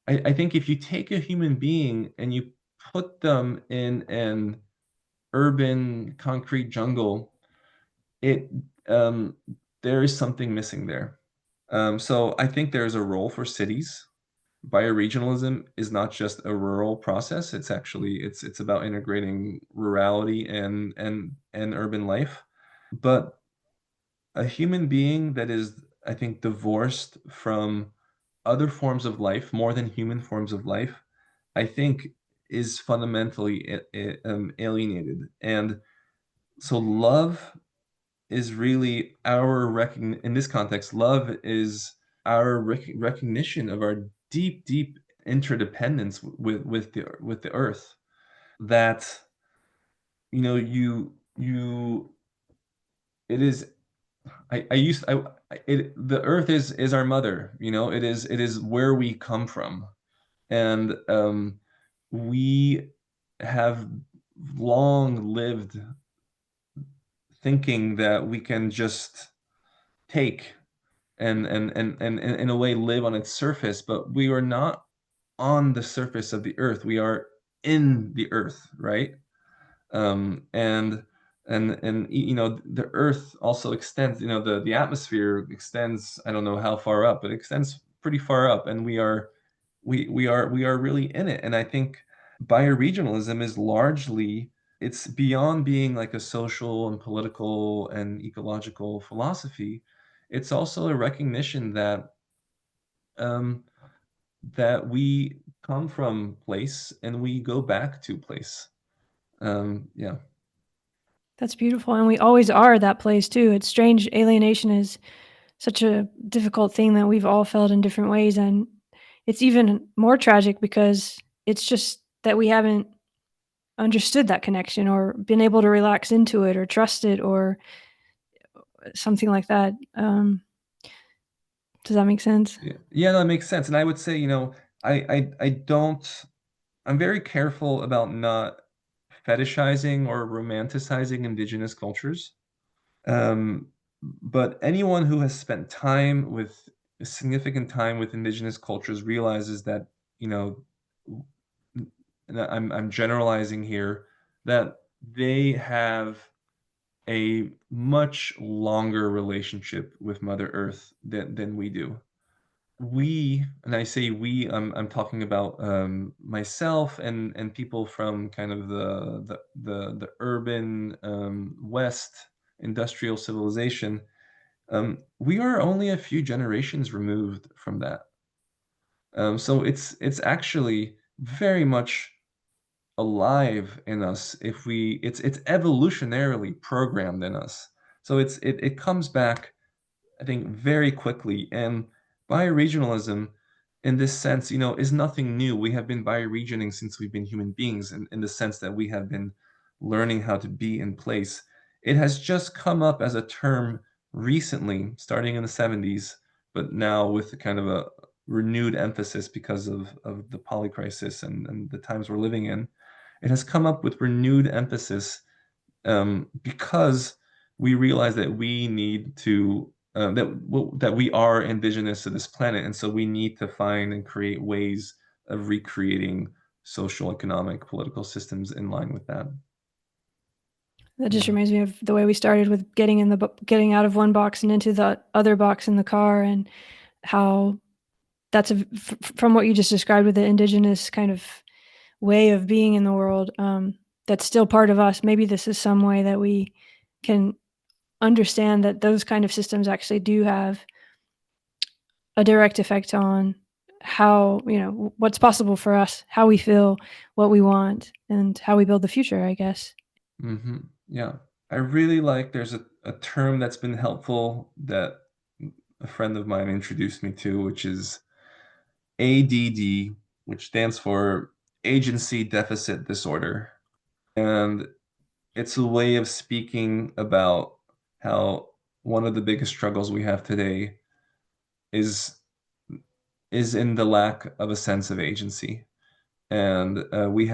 [SPEAKER 2] I think if you take a human being and you put them in an urban concrete jungle, it um, there is something missing there. So I think there's a role for cities. Bioregionalism is not just a rural process. It's about integrating rurality and urban life. But a human being that is, I think, divorced from other forms of life, more than human forms of life, I think is fundamentally alienated. And so love is really our in this context, love is our recognition of our deep, deep interdependence with the earth. That you it is I used I it the earth is our mother. It is where we come from, and we have long lived thinking that we can just take and in a way live on its surface, but we are not on the surface of the earth. We are in the earth, right? And the earth also extends, the atmosphere extends, I don't know how far up, but it extends pretty far up, and we are really in it. And I think bioregionalism is largely, it's beyond being like a social and political and ecological philosophy. It's also a recognition um, that we come from place and we go back to place. Yeah.
[SPEAKER 1] That's beautiful, and we always are that place too. It's strange. Alienation is such a difficult thing that we've all felt in different ways, and it's even more tragic because it's just that we haven't understood that connection or been able to relax into it or trust it or something like that. Does that make sense?
[SPEAKER 2] Yeah, that makes sense. And I would say, I don't, I'm very careful about not fetishizing or romanticizing indigenous cultures. Um, but anyone who has spent significant time with indigenous cultures realizes that, and I'm generalizing here, that they have a much longer relationship with Mother Earth than we do. And I say we, I'm talking about myself and people from kind of the urban West industrial civilization. We are only a few generations removed from that. So it's actually very much alive in us. If we it's evolutionarily programmed in us. So it comes back, I think, very quickly. And bioregionalism, in this sense, is nothing new. We have been bioregioning since we've been human beings, in the sense that we have been learning how to be in place. It has just come up as a term recently, starting in the 70s, but now with a kind of a renewed emphasis because of the polycrisis and the times we're living in. It has come up with renewed emphasis because we realize that we need to that we are indigenous to this planet, and so we need to find and create ways of recreating social, economic, political systems in line with that.
[SPEAKER 1] That just reminds me of the way we started with getting out of one box and into the other box in the car, and how that's from what you just described with the indigenous kind of way of being in the world. That's still part of us. Maybe this is some way that we can understand that those kind of systems actually do have a direct effect on how, what's possible for us, how we feel, what we want, and how we build the future, I guess.
[SPEAKER 2] Mm-hmm. Yeah. I really like, there's a term that's been helpful that a friend of mine introduced me to, which is ADD, which stands for Agency Deficit Disorder. And it's a way of speaking about how one of the biggest struggles we have today is in the lack of a sense of agency. And we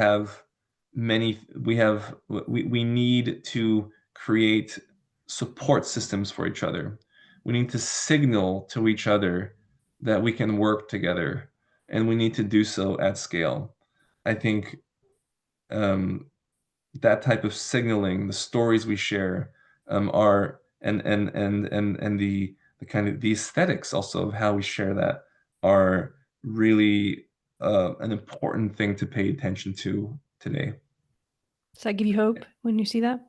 [SPEAKER 2] need to create support systems for each other. We need to signal to each other that we can work together, and we need to do so at scale. I think that type of signaling, the stories we share, are and the kind of the aesthetics also of how we share that are really an important thing to pay attention to today.
[SPEAKER 1] Does that give you hope when you see that?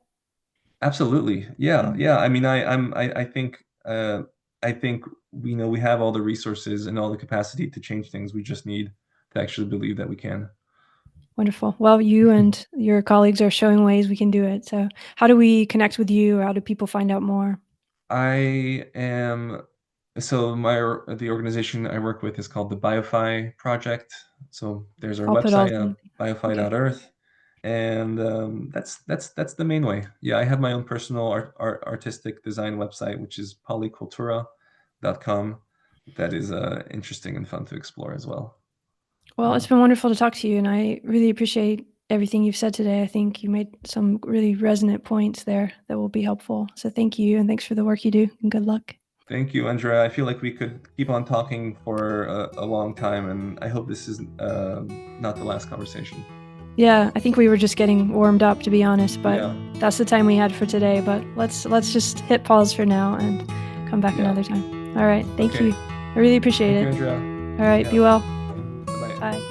[SPEAKER 2] Absolutely. Yeah. I mean, I think we have all the resources and all the capacity to change things. We just need to actually believe that we can.
[SPEAKER 1] Wonderful. Well, you and your colleagues are showing ways we can do it. So how do we connect with you, or how do people find out more?
[SPEAKER 2] The organization I work with is called the BioFi project. So there's our
[SPEAKER 1] I'll put all
[SPEAKER 2] website,
[SPEAKER 1] the
[SPEAKER 2] biofi.earth. And that's the main way. Yeah, I have my own personal artistic design website, which is polycultura.com. That is interesting and fun to explore as well.
[SPEAKER 1] Well, it's been wonderful to talk to you, and I really appreciate everything you've said today. I think you made some really resonant points there that will be helpful. So thank you, and thanks for the work you do, and good luck.
[SPEAKER 2] Thank you, Andrea. I feel like we could keep on talking for a long time, and I hope this is not the last conversation.
[SPEAKER 1] Yeah, I think we were just getting warmed up, to be honest, but that's the time we had for today. But let's just hit pause for now and come back another time. All right, thank you. I really appreciate it.
[SPEAKER 2] Thank you, Andrea.
[SPEAKER 1] All right, be well.
[SPEAKER 2] Bye-bye.
[SPEAKER 1] Bye.